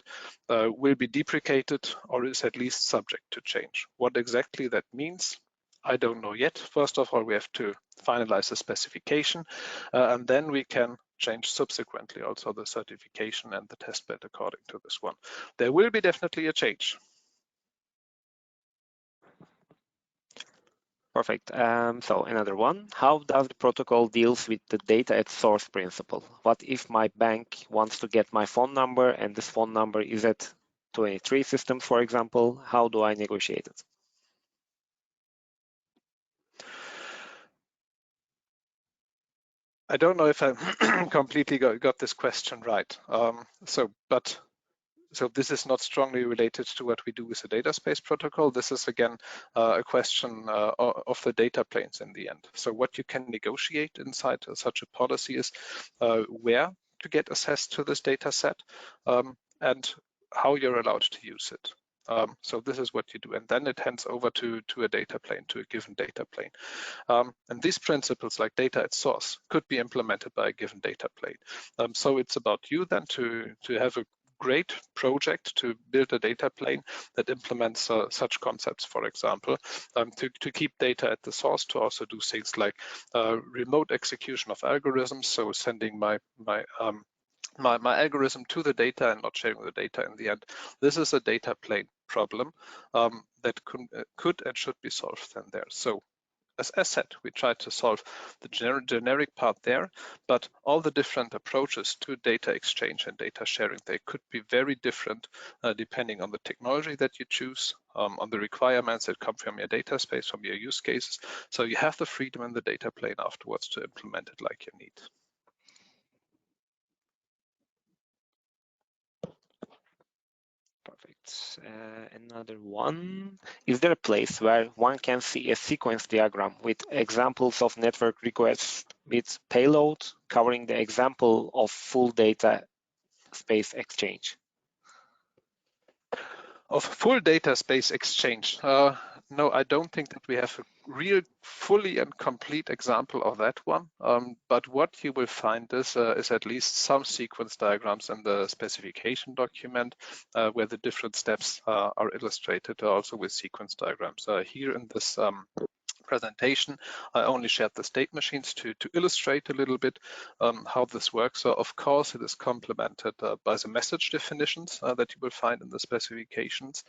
will be deprecated or is at least subject to change. What exactly that means, I don't know yet. First of all, we have to finalize the specification, and then we can change subsequently also the certification and the testbed according to this one. There will be definitely a change. Perfect. So another one, how does the protocol deals with the data at source principle? What if my bank wants to get my phone number and this phone number is at 23 systems, for example? How do I negotiate it? I don't know if I completely got this question right. So this is not strongly related to what we do with the Dataspace Protocol. This is again a question of the data planes in the end. So what you can negotiate inside such a policy is where to get access to this data set and how you're allowed to use it. So this is what you do, and then it hands over to a data plane, to a given data plane. And these principles, like data at source, could be implemented by a given data plane. So it's about you then to have a great project to build a data plane that implements such concepts, for example, to keep data at the source, to also do things like remote execution of algorithms, so sending my algorithm to the data and not sharing the data in the end. This is a data plane problem that could and should be solved then there. So as I said, we tried to solve the generic part there, but all the different approaches to data exchange and data sharing, they could be very different depending on the technology that you choose, on the requirements that come from your data space, from your use cases. So you have the freedom in the data plane afterwards to implement it like you need. Perfect. Another one. Is there a place where one can see a sequence diagram with examples of network requests with payload covering the example of full data space exchange? Of full data space exchange? No, I don't think that we have a real fully and complete example of that one. But what you will find is at least some sequence diagrams in the specification document where the different steps are illustrated also with sequence diagrams. Here in this presentation, I only shared the state machines to illustrate a little bit how this works. So of course, it is complemented by the message definitions that you will find in the specifications.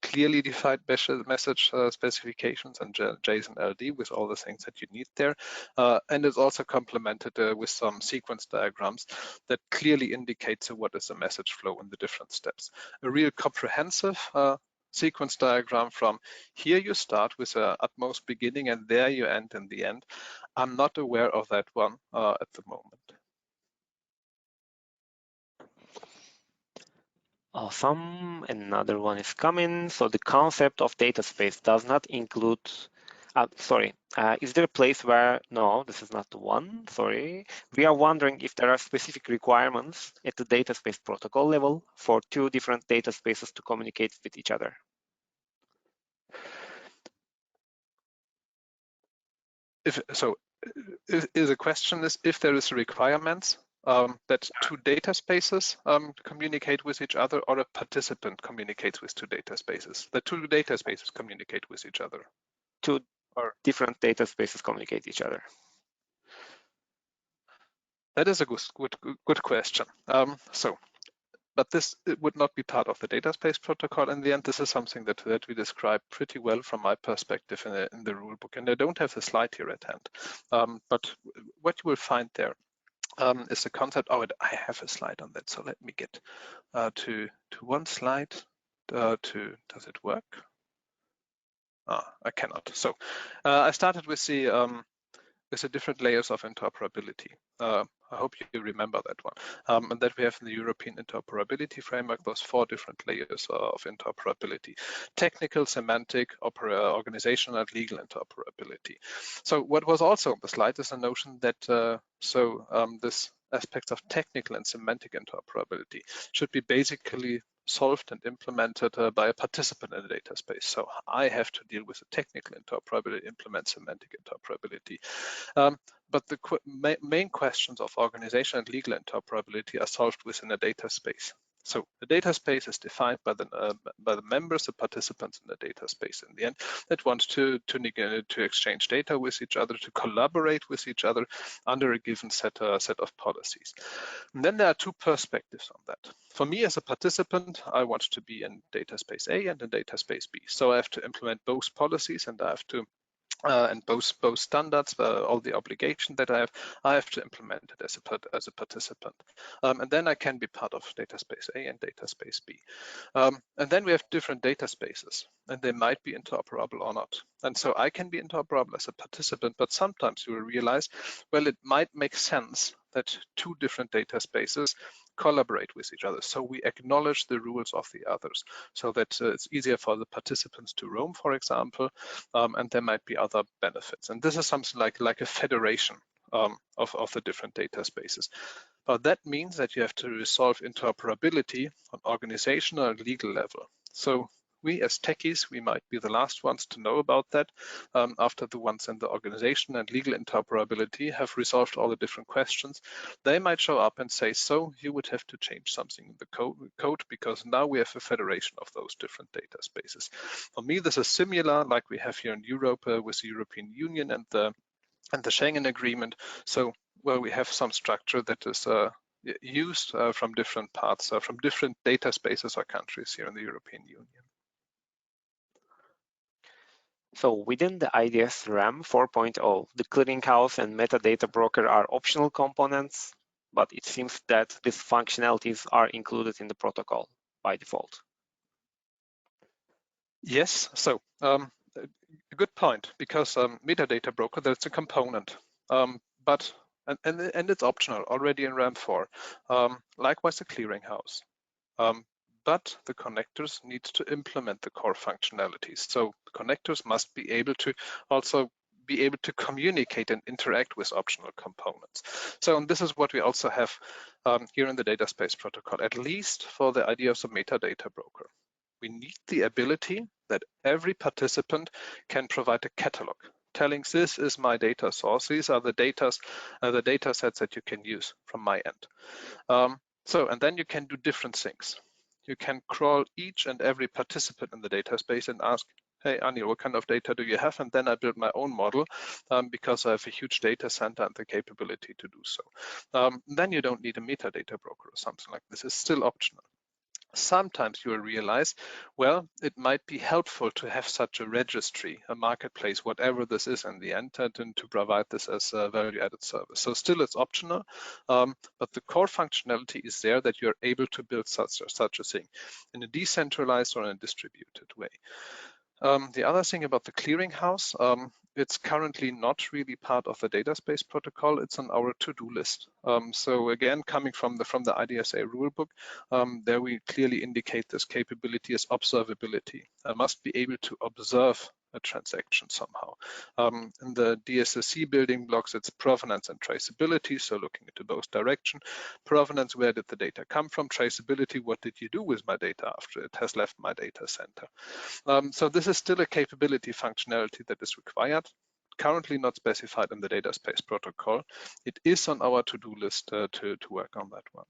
Clearly defined message specifications and JSON LD with all the things that you need there. And it's also complemented with some sequence diagrams that clearly indicate what is the message flow in the different steps. A real comprehensive sequence diagram from here you start with the utmost beginning and there you end in the end. I'm not aware of that one at the moment. Awesome. Another one is coming. So the concept of data space does not include, is there a place where, no, this is not the one, sorry. We are wondering if there are specific requirements at the Dataspace Protocol level for two different data spaces to communicate with each other. The question is if there is requirements that two data spaces communicate with each other, or a participant communicates with two data spaces. The two data spaces communicate with each other. Two different data spaces communicate each other. That is a good question. But this would not be part of the Dataspace protocol. In the end, this is something that we describe pretty well from my perspective in the rulebook. And I don't have the slide here at hand. But what you will find there is the concept. Oh, I have a slide on that. So let me get to one slide. Does it work? I cannot. So I started with the different layers of interoperability. I hope you remember that one. And that we have in the European interoperability framework, those 4 different layers of interoperability: technical, semantic, organizational, and legal interoperability. So what was also on the slide is a notion that this aspects of technical and semantic interoperability should be basically solved and implemented by a participant in the data space. So I have to deal with the technical interoperability, implement semantic interoperability. But the main questions of organization and legal interoperability are solved within a data space. So the data space is defined by the members, the participants in the data space in the end, that want to exchange data with each other, to collaborate with each other under a given set of policies. And then there are 2 perspectives on that. For me as a participant, I want to be in data space A and in data space B. So I have to implement both policies, and I have to and both standards, all the obligation that I have to implement it as a participant. And then I can be part of data space A and data space B. And then we have different data spaces, and they might be interoperable or not. And so I can be interoperable as a participant, but sometimes you will realize, well, it might make sense that 2 different data spaces collaborate with each other. So we acknowledge the rules of the others, so that it's easier for the participants to roam, for example, and there might be other benefits. And this is something like a federation of the different data spaces. But that means that you have to resolve interoperability on organizational and legal level. So we as techies, we might be the last ones to know about that after the ones in the organization and legal interoperability have resolved all the different questions. They might show up and say, so you would have to change something in the code because now we have a federation of those different data spaces. For me, this is similar like we have here in Europe with the European Union and the Schengen Agreement. So where we have some structure that is used from different parts, from different data spaces or countries here in the European Union. So within the IDS RAM 4.0, the clearinghouse and metadata broker are optional components, but it seems that these functionalities are included in the protocol by default. Yes, so a good point, because metadata broker, that's a component, but it's optional already in RAM 4. Likewise, the clearinghouse. But the connectors need to implement the core functionalities. So the connectors must be able to also be able to communicate and interact with optional components. So and this is what we also have here in the Dataspace protocol, at least for the idea of the metadata broker. We need the ability that every participant can provide a catalog telling this is my data source. These are the data sets that you can use from my end. And then you can do different things. You can crawl each and every participant in the data space and ask, hey, Anil, what kind of data do you have? And then I build my own model because I have a huge data center and the capability to do so. Then you don't need a metadata broker or something like this. It's still optional. Sometimes you will realize, well, it might be helpful to have such a registry, a marketplace, whatever this is in the end, and to provide this as a value-added service. So still it's optional, but the core functionality is there that you're able to build such a thing in a decentralized or in a distributed way. The other thing about the clearinghouse, it's currently not really part of the Dataspace protocol. It's on our to-do list. So again, coming from the IDSA rulebook, there we clearly indicate this capability as observability. I must be able to observe a transaction somehow. In the DSSC building blocks, it's provenance and traceability, so looking into both directions. Provenance, where did the data come from? Traceability, what did you do with my data after it has left my data center? So this is still a capability functionality that is required, currently not specified in the Dataspace protocol. It is on our to-do list to work on that one.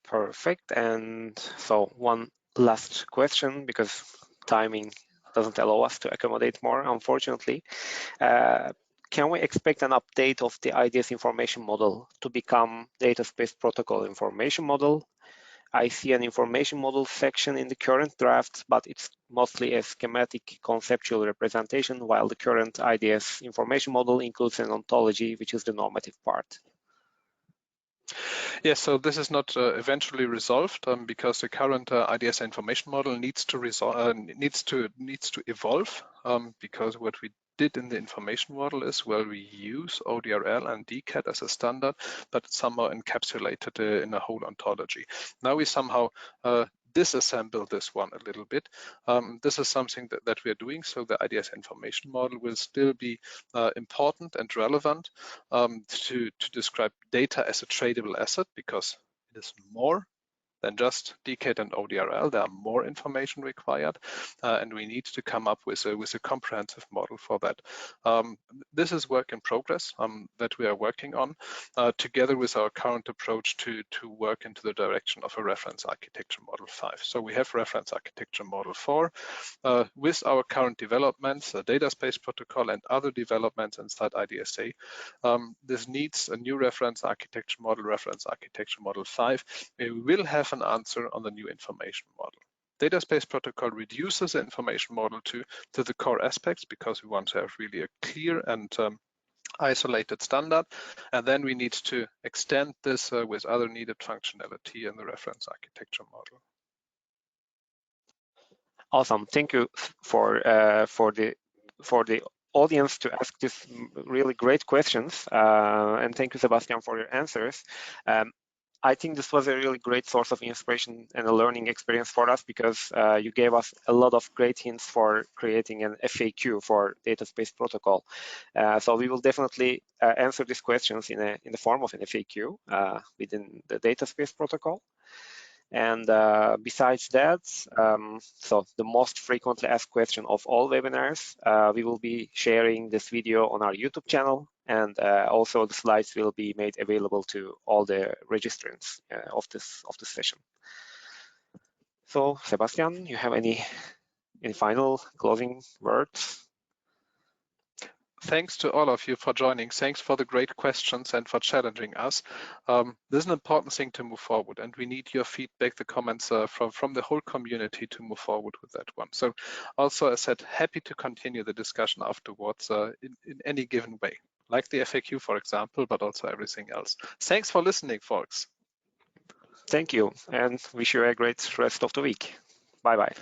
Perfect. And so one last question, because timing doesn't allow us to accommodate more, unfortunately. can we expect an update of the IDS information model to become Dataspace Protocol information model? I see an information model section in the current draft, but it's mostly a schematic conceptual representation, while the current IDS information model includes an ontology, which is the normative part. Yes, so this is not eventually resolved because the current IDS information model needs to evolve because what we did in the information model is, well, we use ODRL and DCAT as a standard, but it's somehow encapsulated in a whole ontology. Now we somehow disassemble this one a little bit. This is something that we are doing, so the IDS information model will still be important and relevant to describe data as a tradable asset, because it is more than just DCAT and ODRL. There are more information required, and we need to come up with a comprehensive model for that. This is work in progress that we are working on, together with our current approach to work into the direction of a reference architecture model 5. So we have reference architecture model 4. With our current developments, the Dataspace Protocol and other developments inside IDSA, this needs a new reference architecture model 5. We will have an answer on the new information model. Dataspace Protocol reduces the information model to the core aspects, because we want to have really a clear and isolated standard, and then we need to extend this with other needed functionality in the reference architecture model. Awesome. Thank you for the audience to ask these really great questions, and thank you, Sebastian, for your answers. I think this was a really great source of inspiration and a learning experience for us, because you gave us a lot of great hints for creating an FAQ for Dataspace Protocol. So we will definitely answer these questions in the form of an FAQ within the Dataspace Protocol. And besides that, so the most frequently asked question of all webinars, we will be sharing this video on our YouTube channel, and also the slides will be made available to all the registrants of this session. So, Sebastian, you have any final closing words? Thanks to all of you for joining. Thanks for the great questions and for challenging us. This is an important thing to move forward, and we need your feedback, the comments from the whole community to move forward with that one. So also, as I said, happy to continue the discussion afterwards in any given way, like the FAQ, for example, but also everything else. Thanks for listening, folks. Thank you, and wish you a great rest of the week. Bye-bye.